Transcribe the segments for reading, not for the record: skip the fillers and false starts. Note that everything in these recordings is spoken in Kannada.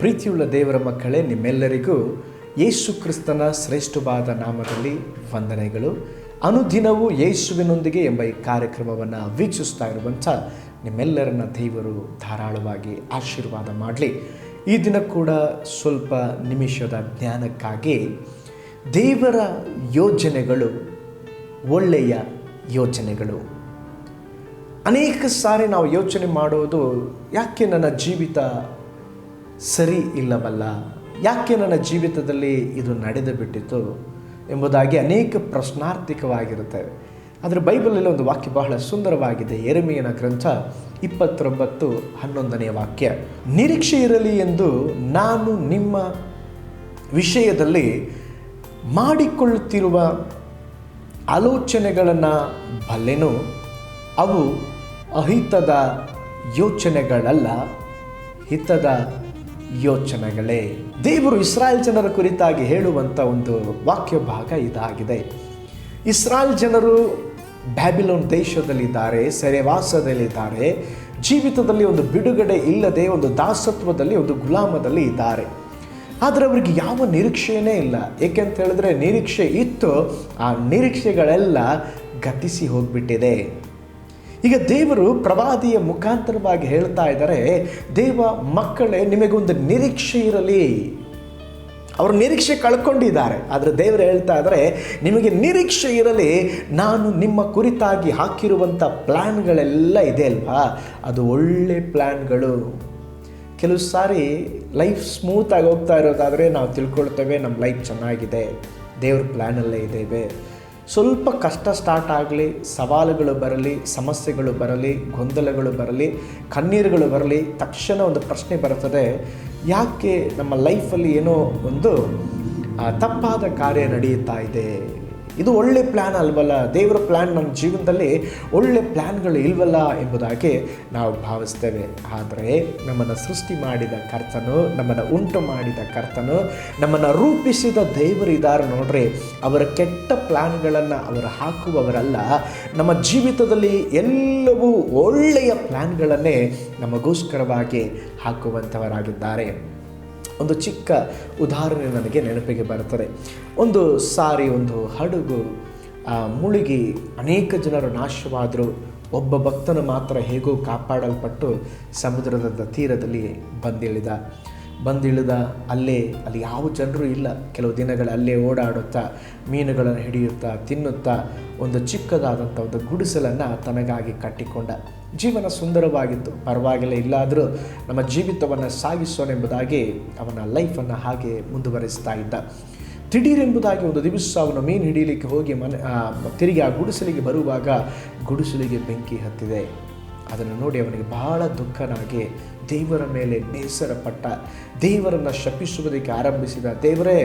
ಪ್ರೀತಿಯುಳ್ಳ ದೇವರ ಮಕ್ಕಳೇ, ನಿಮ್ಮೆಲ್ಲರಿಗೂ ಯೇಸು ಕ್ರಿಸ್ತನ ಶ್ರೇಷ್ಠವಾದ ನಾಮದಲ್ಲಿ ವಂದನೆಗಳು. ಅನುದಿನವೂ ಯೇಸುವಿನೊಂದಿಗೆ ಎಂಬ ಈ ಕಾರ್ಯಕ್ರಮವನ್ನು ವೀಕ್ಷಿಸ್ತಾ ಇರುವಂಥ ನಿಮ್ಮೆಲ್ಲರನ್ನ ದೇವರು ಧಾರಾಳವಾಗಿ ಆಶೀರ್ವಾದ ಮಾಡಲಿ. ಈ ದಿನ ಕೂಡ ಸ್ವಲ್ಪ ನಿಮಿಷದ ಜ್ಞಾನಕ್ಕಾಗಿ ದೇವರ ಯೋಜನೆಗಳು ಒಳ್ಳೆಯ ಯೋಜನೆಗಳು. ಅನೇಕ ಸಾರಿ ನಾವು ಯೋಚನೆ ಮಾಡೋದು, ಯಾಕೆ ನನ್ನ ಜೀವಿತ ಸರಿ ಇಲ್ಲವಲ್ಲ, ಯಾಕೆ ನನ್ನ ಜೀವಿತದಲ್ಲಿ ಇದು ನಡೆದು ಬಿಟ್ಟಿತು ಎಂಬುದಾಗಿ ಅನೇಕ ಪ್ರಶ್ನಾರ್ಥಿಕವಾಗಿರುತ್ತವೆ. ಆದರೆ ಬೈಬಲಲ್ಲಿ ಒಂದು ವಾಕ್ಯ ಬಹಳ ಸುಂದರವಾಗಿದೆ. ಯೆರೆಮೀಯನ ಗ್ರಂಥ 29:11 ವಾಕ್ಯ, ನಿರೀಕ್ಷೆ ಇರಲಿ ಎಂದು ನಾನು ನಿಮ್ಮ ವಿಷಯದಲ್ಲಿ ಮಾಡಿಕೊಳ್ಳುತ್ತಿರುವ ಆಲೋಚನೆಗಳನ್ನು ಬಲ್ಲೆನು, ಅವು ಅಹಿತದ ಯೋಚನೆಗಳಲ್ಲ, ಹಿತದ ಯೋಚನೆಗಳೇ. ದೇವರು ಇಸ್ರಾಯೇಲ್ ಜನರ ಕುರಿತಾಗಿ ಹೇಳುವಂಥ ಒಂದು ವಾಕ್ಯ ಭಾಗ ಇದಾಗಿದೆ. ಇಸ್ರಾಯೇಲ್ ಜನರು ಬ್ಯಾಬಿಲೋನ್ ದೇಶದಲ್ಲಿದ್ದಾರೆ, ಸೆರೆವಾಸದಲ್ಲಿದ್ದಾರೆ, ಜೀವಿತದಲ್ಲಿ ಒಂದು ಬಿಡುಗಡೆ ಇಲ್ಲದೆ ಒಂದು ದಾಸತ್ವದಲ್ಲಿ, ಒಂದು ಗುಲಾಮದಲ್ಲಿ ಇದ್ದಾರೆ. ಆದರೆ ಅವರಿಗೆ ಯಾವ ನಿರೀಕ್ಷೆಯೇ ಇಲ್ಲ. ಏಕೆಂತ ಹೇಳಿದ್ರೆ, ನಿರೀಕ್ಷೆ ಇತ್ತು, ಆ ನಿರೀಕ್ಷೆಗಳೆಲ್ಲ ಗತಿಸಿ ಹೋಗ್ಬಿಟ್ಟಿದೆ. ಈಗ ದೇವರು ಪ್ರವಾದಿಯ ಮುಖಾಂತರವಾಗಿ ಹೇಳ್ತಾ ಇದ್ದಾರೆ, ದೇವ ಮಕ್ಕಳೇ, ನಿಮಗೊಂದು ನಿರೀಕ್ಷೆ ಇರಲಿ. ಅವರು ನಿರೀಕ್ಷೆ ಕಳ್ಕೊಂಡಿದ್ದಾರೆ. ಆದರೆ ದೇವರು ಹೇಳ್ತಾ ಇದ್ದಾರೆ, ನಿಮಗೆ ನಿರೀಕ್ಷೆ ಇರಲಿ, ನಾನು ನಿಮ್ಮ ಕುರಿತಾಗಿ ಹಾಕಿರುವಂಥ ಪ್ಲ್ಯಾನ್ಗಳೆಲ್ಲ ಇದೆ ಅಲ್ವಾ, ಅದು ಒಳ್ಳೆ ಪ್ಲ್ಯಾನ್ಗಳು. ಕೆಲವು ಸಾರಿ ಲೈಫ್ ಸ್ಮೂತಾಗಿ ಹೋಗ್ತಾ ಇರೋದಾದರೆ ನಾವು ತಿಳ್ಕೊಳ್ತೇವೆ, ನಮ್ಮ ಲೈಫ್ ಚೆನ್ನಾಗಿದೆ, ದೇವ್ರ ಪ್ಲ್ಯಾನಲ್ಲೇ ಇದ್ದೇವೆ. ಸ್ವಲ್ಪ ಕಷ್ಟ ಸ್ಟಾರ್ಟ್ ಆಗಲಿ, ಸವಾಲುಗಳು ಬರಲಿ, ಸಮಸ್ಯೆಗಳು ಬರಲಿ, ಗೊಂದಲಗಳು ಬರಲಿ, ಕಣ್ಣೀರುಗಳು ಬರಲಿ, ತಕ್ಷಣ ಒಂದು ಪ್ರಶ್ನೆ ಬರುತ್ತದೆ, ಯಾಕೆ ನಮ್ಮ ಲೈಫಲ್ಲಿ ಏನೋ ಒಂದು ತಪ್ಪಾದ ಕಾರ್ಯ ನಡೆಯುತ್ತಾ ಇದೆ, ಇದು ಒಳ್ಳೆ ಪ್ಲ್ಯಾನ್ ಅಲ್ವಲ್ಲ, ದೇವರ ಪ್ಲ್ಯಾನ್ ನಮ್ಮ ಜೀವನದಲ್ಲಿ ಒಳ್ಳೆ ಪ್ಲ್ಯಾನ್ಗಳು ಇಲ್ವಲ್ಲ ಎಂಬುದಾಗಿ ನಾವು ಭಾವಿಸ್ತೇವೆ. ಆದರೆ ನಮ್ಮನ್ನು ಸೃಷ್ಟಿ ಮಾಡಿದ ಕರ್ತನು, ನಮ್ಮನ್ನು ಉಂಟು ಮಾಡಿದ ಕರ್ತನು, ನಮ್ಮನ್ನು ರೂಪಿಸಿದ ದೇವರು ಇದ್ದಾರೆ ನೋಡ್ರಿ. ಅವರ ಕೆಟ್ಟ ಪ್ಲ್ಯಾನ್ಗಳನ್ನು ಅವರು ಹಾಕುವವರಲ್ಲ. ನಮ್ಮ ಜೀವಿತದಲ್ಲಿ ಎಲ್ಲವೂ ಒಳ್ಳೆಯ ಪ್ಲ್ಯಾನ್ಗಳನ್ನೇ ನಮಗೋಸ್ಕರವಾಗಿ ಹಾಕುವಂಥವರಾಗಿದ್ದಾರೆ. ಒಂದು ಚಿಕ್ಕ ಉದಾಹರಣೆ ನನಗೆ ನೆನಪಿಗೆ ಬರುತ್ತದೆ. ಒಂದು ಸಾರಿ ಒಂದು ಹಡಗು ಮುಳುಗಿ ಅನೇಕ ಜನರು ನಾಶವಾದರು. ಒಬ್ಬ ಭಕ್ತನು ಮಾತ್ರ ಹೇಗೋ ಕಾಪಾಡಲ್ಪಟ್ಟು ಸಮುದ್ರದ ತೀರದಲ್ಲಿ ಬಂದಿಳಿದ ಅಲ್ಲಿ ಯಾವ ಜನರು ಇಲ್ಲ. ಕೆಲವು ದಿನಗಳು ಅಲ್ಲೇ ಓಡಾಡುತ್ತಾ, ಮೀನುಗಳನ್ನು ಹಿಡಿಯುತ್ತಾ, ತಿನ್ನುತ್ತಾ ಒಂದು ಚಿಕ್ಕದಾದಂಥ ಒಂದು ಗುಡಿಸಲನ್ನು ತನಗಾಗಿ ಕಟ್ಟಿಕೊಂಡ. ಜೀವನ ಸುಂದರವಾಗಿತ್ತು, ಪರವಾಗಿಲ್ಲ, ಇಲ್ಲಾದರೂ ನಮ್ಮ ಜೀವಿತವನ್ನು ಸಾಗಿಸೋನೆಂಬುದಾಗಿ ಅವನ ಲೈಫನ್ನು ಹಾಗೆ ಮುಂದುವರಿಸ್ತಾ ಇದ್ದ. ದಿಢೀರೆಂಬುದಾಗಿ ಒಂದು ದಿವಸ ಅವನು ಮೀನು ಹಿಡಿಯಲಿಕ್ಕೆ ಹೋಗಿ ತಿರುಗಿ ಆ ಗುಡಿಸಲಿಗೆ ಬರುವಾಗ ಗುಡಿಸಲಿಗೆ ಬೆಂಕಿ ಹತ್ತಿದೆ. ಅದನ್ನು ನೋಡಿ ಅವನಿಗೆ ಬಹಳ ದುಃಖನಾಗಿ ದೇವರ ಮೇಲೆ ಬೇಸರಪಟ್ಟ, ದೇವರನ್ನು ಶಪಿಸುವುದಕ್ಕೆ ಆರಂಭಿಸಿದ. ದೇವರೇ,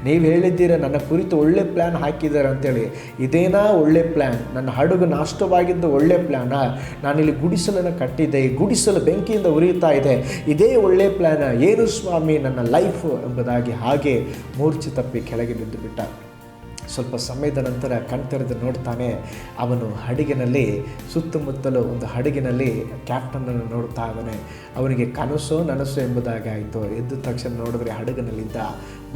ನೀವು ಹೇಳಿದ್ದೀರ ನನ್ನ ಕುರಿತು ಒಳ್ಳೆ ಪ್ಲ್ಯಾನ್ ಹಾಕಿದ್ದಾರೆ ಅಂತೇಳಿ, ಇದೇನಾ ಒಳ್ಳೆ ಪ್ಲ್ಯಾನ್? ನನ್ನ ಹಡಗು ನಾಷ್ಟವಾಗಿದ್ದು ಒಳ್ಳೆ ಪ್ಲ್ಯಾನಾ? ನಾನಿಲ್ಲಿ ಗುಡಿಸಲನ್ನು ಕಟ್ಟಿದ್ದೆ, ಈ ಗುಡಿಸಲು ಬೆಂಕಿಯಿಂದ ಉರಿಯುತ್ತಾ ಇದೆ, ಇದೇ ಒಳ್ಳೆ ಪ್ಲ್ಯಾನ? ಏನು ಸ್ವಾಮಿ ನನ್ನ ಲೈಫು ಎಂಬುದಾಗಿ ಹಾಗೆ ಮೂರ್ಛೆ ತಪ್ಪಿ ಕೆಳಗೆ ಬಿದ್ದು ಬಿಟ್ಟ. ಸ್ವಲ್ಪ ಸಮಯದ ನಂತರ ಕಣ್ತೆರೆದು ನೋಡ್ತಾನೆ, ಅವನು ಹಡಗಿನಲ್ಲಿ ಸುತ್ತಮುತ್ತಲು ಒಂದು ಹಡಗಿನಲ್ಲಿ ಕ್ಯಾಪ್ಟನನ್ನು ನೋಡ್ತಾ ಇದ್ದಾನೆ. ಅವನಿಗೆ ಕನಸು ನನಸು ಎಂಬುದಾಗಿ ಆಯಿತು. ಎದ್ದ ತಕ್ಷಣ ನೋಡಿದ್ರೆ ಹಡಗಿನಲ್ಲಿದ್ದ.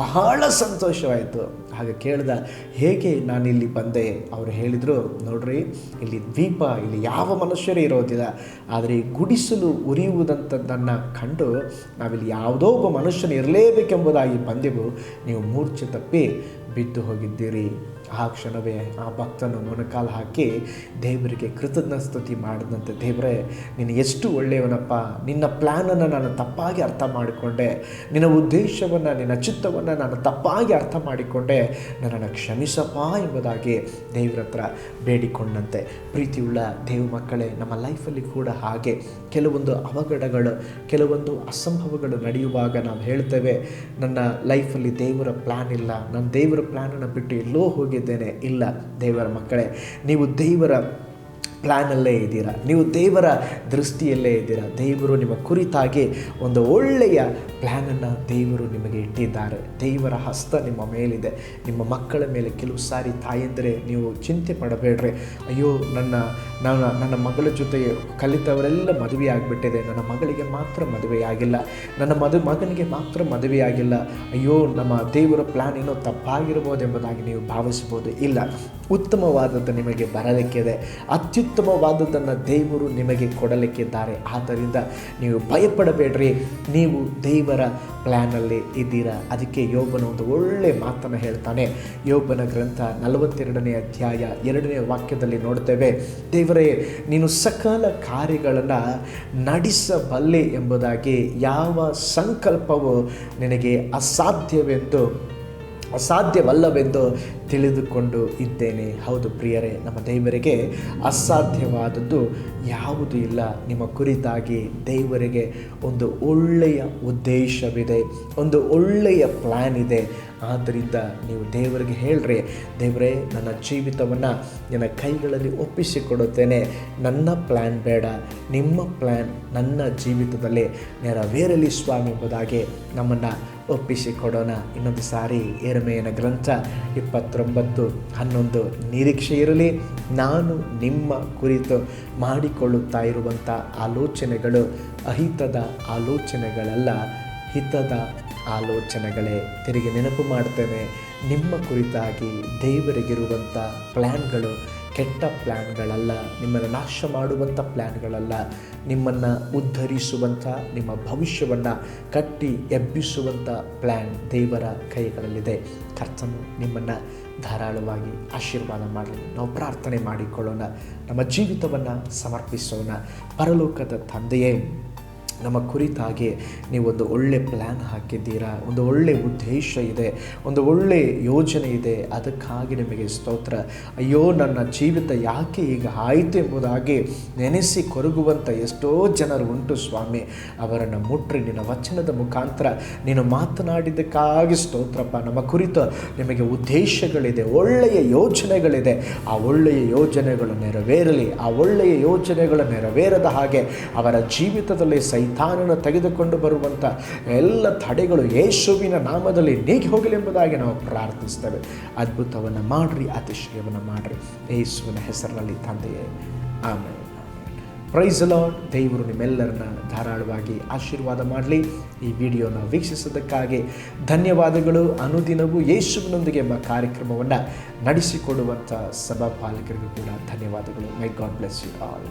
ಬಹಳ ಸಂತೋಷವಾಯಿತು. ಹಾಗೆ ಕೇಳಿದ, ಹೇಗೆ ನಾನಿಲ್ಲಿ ಬಂದೆ? ಅವರು ಹೇಳಿದರು, ನೋಡ್ರಿ, ಇಲ್ಲಿ ದ್ವೀಪ, ಇಲ್ಲಿ ಯಾವ ಮನುಷ್ಯರೇ ಇರೋದಿಲ್ಲ, ಆದರೆ ಈ ಗುಡಿಸಲು ಉರಿಯುವುದಂಥದ್ದನ್ನು ಕಂಡು ನಾವಿಲ್ಲಿ ಯಾವುದೋ ಒಬ್ಬ ಮನುಷ್ಯನು ಇರಲೇಬೇಕೆಂಬುದಾಗಿ ಬಂದೆವು, ನೀವು ಮೂರ್ಛೆ ತಪ್ಪಿ ಬಿದ್ದು ಹೋಗಿದ್ದೀರಿ. ಆ ಕ್ಷಣವೇ ಆ ಭಕ್ತನು ಮೊಣಕಾಲು ಹಾಕಿ ದೇವರಿಗೆ ಕೃತಜ್ಞ ಮಾಡಿದಂತೆ, ದೇವರೇ, ನೀನು ಎಷ್ಟು ಒಳ್ಳೆಯವನಪ್ಪ, ನಿನ್ನ ಪ್ಲ್ಯಾನನ್ನು ನಾನು ತಪ್ಪಾಗಿ ಅರ್ಥ ಮಾಡಿಕೊಂಡೆ, ನಿನ್ನ ಉದ್ದೇಶವನ್ನು, ನಿನ್ನ ಚಿತ್ತವನ್ನು ನಾನು ತಪ್ಪಾಗಿ ಅರ್ಥ ಮಾಡಿಕೊಂಡೆ, ನನ್ನನ್ನು ಕ್ಷಮಿಸಪ್ಪ ಎಂಬುದಾಗಿ ದೇವರ ಹತ್ರ ಬೇಡಿಕೊಂಡಂತೆ. ಪ್ರೀತಿಯುಳ್ಳ ದೇವ ಮಕ್ಕಳೇ, ನಮ್ಮ ಲೈಫಲ್ಲಿ ಕೂಡ ಹಾಗೆ ಕೆಲವೊಂದು ಅವಘಡಗಳು, ಕೆಲವೊಂದು ಅಸಂಭವಗಳು ನಡೆಯುವಾಗ ನಾವು ಹೇಳ್ತೇವೆ, ನನ್ನ ಲೈಫಲ್ಲಿ ದೇವರ ಪ್ಲ್ಯಾನ್ ಇಲ್ಲ, ನಾನು ದೇವರ ಪ್ಲ್ಯಾನನ್ನು ಬಿಟ್ಟು ಎಲ್ಲೋ ಹೋಗಿದ್ದೇನೆ. ಇಲ್ಲ ದೇವರ ಮಕ್ಕಳೇ, ನೀವು ದೇವರ ಪ್ಲ್ಯಾನಲ್ಲೇ ಇದ್ದೀರಾ, ನೀವು ದೇವರ ದೃಷ್ಟಿಯಲ್ಲೇ ಇದ್ದೀರಾ. ದೇವರು ನಿಮ್ಮ ಕುರಿತಾಗಿ ಒಂದು ಒಳ್ಳೆಯ ಪ್ಲ್ಯಾನನ್ನು ದೇವರು ನಿಮಗೆ ಇಟ್ಟಿದ್ದಾರೆ. ದೇವರ ಹಸ್ತ ನಿಮ್ಮ ಮೇಲಿದೆ, ನಿಮ್ಮ ಮಕ್ಕಳ ಮೇಲೆ. ಕೆಲವು ಸಾರಿ ತಾಯಂದರೆ ನೀವು ಚಿಂತೆ ಪಡಬೇಡ್ರಿ, ಅಯ್ಯೋ ನನ್ನ ಮಗಳ ಜೊತೆ ಕಲಿತವರೆಲ್ಲ ಮದುವೆ ಆಗಿಬಿಟ್ಟಿದೆ, ನನ್ನ ಮಗಳಿಗೆ ಮಾತ್ರ ಮದುವೆಯಾಗಿಲ್ಲ, ನನ್ನ ಮಗನಿಗೆ ಮಾತ್ರ ಮದುವೆಯಾಗಿಲ್ಲ, ಅಯ್ಯೋ ನಮ್ಮ ದೇವರ ಪ್ಲ್ಯಾನ್ ಏನೋ ತಪ್ಪಾಗಿರ್ಬೋದೆಂಬುದಾಗಿ ನೀವು ಭಾವಿಸ್ಬೋದು. ಇಲ್ಲ, ಉತ್ತಮವಾದದ್ದು ನಿಮಗೆ ಬರಲಿಕ್ಕಿದೆ, ಅತ್ಯುತ್ತಮವಾದದ್ದನ್ನು ದೇವರು ನಿಮಗೆ ಕೊಡಲಿಕ್ಕಿದ್ದಾರೆ. ಆದ್ದರಿಂದ ನೀವು ಭಯಪಡಬೇಡ್ರಿ, ನೀವು ದೇವರ ಪ್ಲ್ಯಾನಲ್ಲಿ ಇದ್ದೀರಾ. ಅದಕ್ಕೆ ಯೋಬನ ಒಂದು ಒಳ್ಳೆ ಮಾತನ್ನು ಹೇಳ್ತಾನೆ. ಯೋಬನ ಗ್ರಂಥ 42ನೇ ಅಧ್ಯಾಯ 2ನೇ ವಾಕ್ಯದಲ್ಲಿ ನೋಡ್ತೇವೆ, ದೇವರೇ ನೀನು ಸಕಲ ಕಾರ್ಯಗಳನ್ನು ನಡೆಸಬಲ್ಲೆ ಎಂಬುದಾಗಿ ಯಾವ ಸಂಕಲ್ಪವು ನಿನಗೆ ಅಸಾಧ್ಯವಲ್ಲವೆಂದು ತಿಳಿದುಕೊಂಡು ಇದ್ದೇನೆ. ಹೌದು ಪ್ರಿಯರೇ, ನಮ್ಮ ದೇವರಿಗೆ ಅಸಾಧ್ಯವಾದದ್ದು ಯಾವುದೂ ಇಲ್ಲ. ನಿಮ್ಮ ಕುರಿತಾಗಿ ದೇವರಿಗೆ ಒಂದು ಒಳ್ಳೆಯ ಉದ್ದೇಶವಿದೆ, ಒಂದು ಒಳ್ಳೆಯ ಪ್ಲ್ಯಾನ್ ಇದೆ. ಆದ್ದರಿಂದ ನೀವು ದೇವರಿಗೆ ಹೇಳ್ರಿ, ದೇವರೇ ನನ್ನ ಜೀವಿತವನ್ನು ನಿನ್ನ ಕೈಗಳಲ್ಲಿ ಒಪ್ಪಿಸಿಕೊಡುತ್ತೇನೆ, ನನ್ನ ಪ್ಲ್ಯಾನ್ ಬೇಡ, ನಿಮ್ಮ ಪ್ಲ್ಯಾನ್ ನನ್ನ ಜೀವಿತದಲ್ಲಿ ನೆರವೇರಲಿ ಸ್ವಾಮಿ ಎಂಬುದಾಗಿ ನಮ್ಮನ್ನು ಒಪ್ಪಿಸಿಕೊಡೋಣ. ಇನ್ನೊಂದು ಸಾರಿ ಯೆರೆಮೀಯನ ಗ್ರಂಥ 29:11 ನಿರೀಕ್ಷೆ ಇರಲಿ, ನಾನು ನಿಮ್ಮ ಕುರಿತು ಮಾಡಿಕೊಳ್ಳುತ್ತಾ ಇರುವಂಥ ಆಲೋಚನೆಗಳು ಅಹಿತದ ಆಲೋಚನೆಗಳಲ್ಲ, ಹಿತದ ಆಲೋಚನೆಗಳೇ. ತಿರುಗಿ ನೆನಪು ಮಾಡ್ತೇನೆ, ನಿಮ್ಮ ಕುರಿತಾಗಿ ದೇವರಿಗಿರುವಂಥ ಪ್ಲ್ಯಾನ್ಗಳು ಕೆಟ್ಟ ಪ್ಲ್ಯಾನ್ಗಳಲ್ಲ, ನಿಮ್ಮನ್ನು ನಾಶ ಮಾಡುವಂಥ ಪ್ಲ್ಯಾನ್ಗಳಲ್ಲ, ನಿಮ್ಮನ್ನು ಉದ್ಧರಿಸುವಂಥ, ನಿಮ್ಮ ಭವಿಷ್ಯವನ್ನು ಕಟ್ಟಿ ಎಬ್ಬಿಸುವಂಥ ಪ್ಲ್ಯಾನ್ ದೇವರ ಕೈಗಳಲ್ಲಿದೆ. ಕರ್ತನು ನಿಮ್ಮನ್ನು ಧಾರಾಳವಾಗಿ ಆಶೀರ್ವಾದ ಮಾಡಲಿ. ನಾವು ಪ್ರಾರ್ಥನೆ ಮಾಡಿಕೊಳ್ಳೋಣ, ನಮ್ಮ ಜೀವಿತವನ್ನು ಸಮರ್ಪಿಸೋಣ. ಪರಲೋಕದ ತಂದೆಯೇ, ನಮ್ಮ ಕುರಿತಾಗಿ ನೀವೊಂದು ಒಳ್ಳೆ ಪ್ಲ್ಯಾನ್ ಹಾಕಿದ್ದೀರಾ, ಒಂದು ಒಳ್ಳೆ ಉದ್ದೇಶ ಇದೆ, ಒಂದು ಒಳ್ಳೆ ಯೋಜನೆ ಇದೆ. ಅದಕ್ಕಾಗಿ ನಿಮಗೆ ಸ್ತೋತ್ರ. ಅಯ್ಯೋ ನನ್ನ ಜೀವಿತ ಯಾಕೆ ಈಗ ಆಯಿತು ಎಂಬುದಾಗಿ ನೆನೆಸಿ ಕೊರಗುವಂಥ ಎಷ್ಟೋ ಜನರು ಉಂಟು ಸ್ವಾಮಿ. ಅವರನ್ನು ಮುಟ್ರಿ ನಿನ್ನ ವಚನದ ಮುಖಾಂತರ ನೀನು ಮಾತನಾಡಿದ್ದಕ್ಕಾಗಿ ಸ್ತೋತ್ರಪ್ಪ. ನಮ್ಮ ಕುರಿತು ನಿಮಗೆ ಉದ್ದೇಶಗಳಿದೆ, ಒಳ್ಳೆಯ ಯೋಜನೆಗಳಿದೆ. ಆ ಒಳ್ಳೆಯ ಯೋಜನೆಗಳು ನೆರವೇರಲಿ. ಆ ಒಳ್ಳೆಯ ಯೋಜನೆಗಳು ನೆರವೇರದ ಹಾಗೆ ಅವರ ಜೀವಿತದಲ್ಲಿ ಸೈತಾನನ ತೆಗೆದುಕೊಂಡು ಬರುವಂಥ ಎಲ್ಲ ತಡೆಗಳು ಯೇಸುವಿನ ನಾಮದಲ್ಲಿ ನೀಗಿ ಹೋಗಲಿ ಎಂಬುದಾಗಿ ನಾವು ಪ್ರಾರ್ಥಿಸ್ತೇವೆ. ಅದ್ಭುತವನ್ನು ಮಾಡಿರಿ, ಅತಿಶಯವನ್ನು ಮಾಡಿರಿ, ಯೇಸುವಿನ ಹೆಸರಿನಲ್ಲಿ ತಂದೆಯೇ, ಆಮೇಲೆ. Praise the Lord. ದೇವರು ನಿಮ್ಮೆಲ್ಲರನ್ನ ಧಾರಾಳವಾಗಿ ಆಶೀರ್ವಾದ ಮಾಡಲಿ. ಈ ವಿಡಿಯೋನ ವೀಕ್ಷಿಸೋದಕ್ಕಾಗಿ ಧನ್ಯವಾದಗಳು. ಅನುದಿನವೂ ಯೇಸುವಿನೊಂದಿಗೆ ಎಂಬ ಕಾರ್ಯಕ್ರಮವನ್ನು ನಡೆಸಿಕೊಡುವಂಥ ಸಭಾಪಾಲಕರಿಗೂ ಕೂಡ ಧನ್ಯವಾದಗಳು. ಮೈ ಗಾಡ್ ಬ್ಲೆಸ್ ಯು ಆಲ್.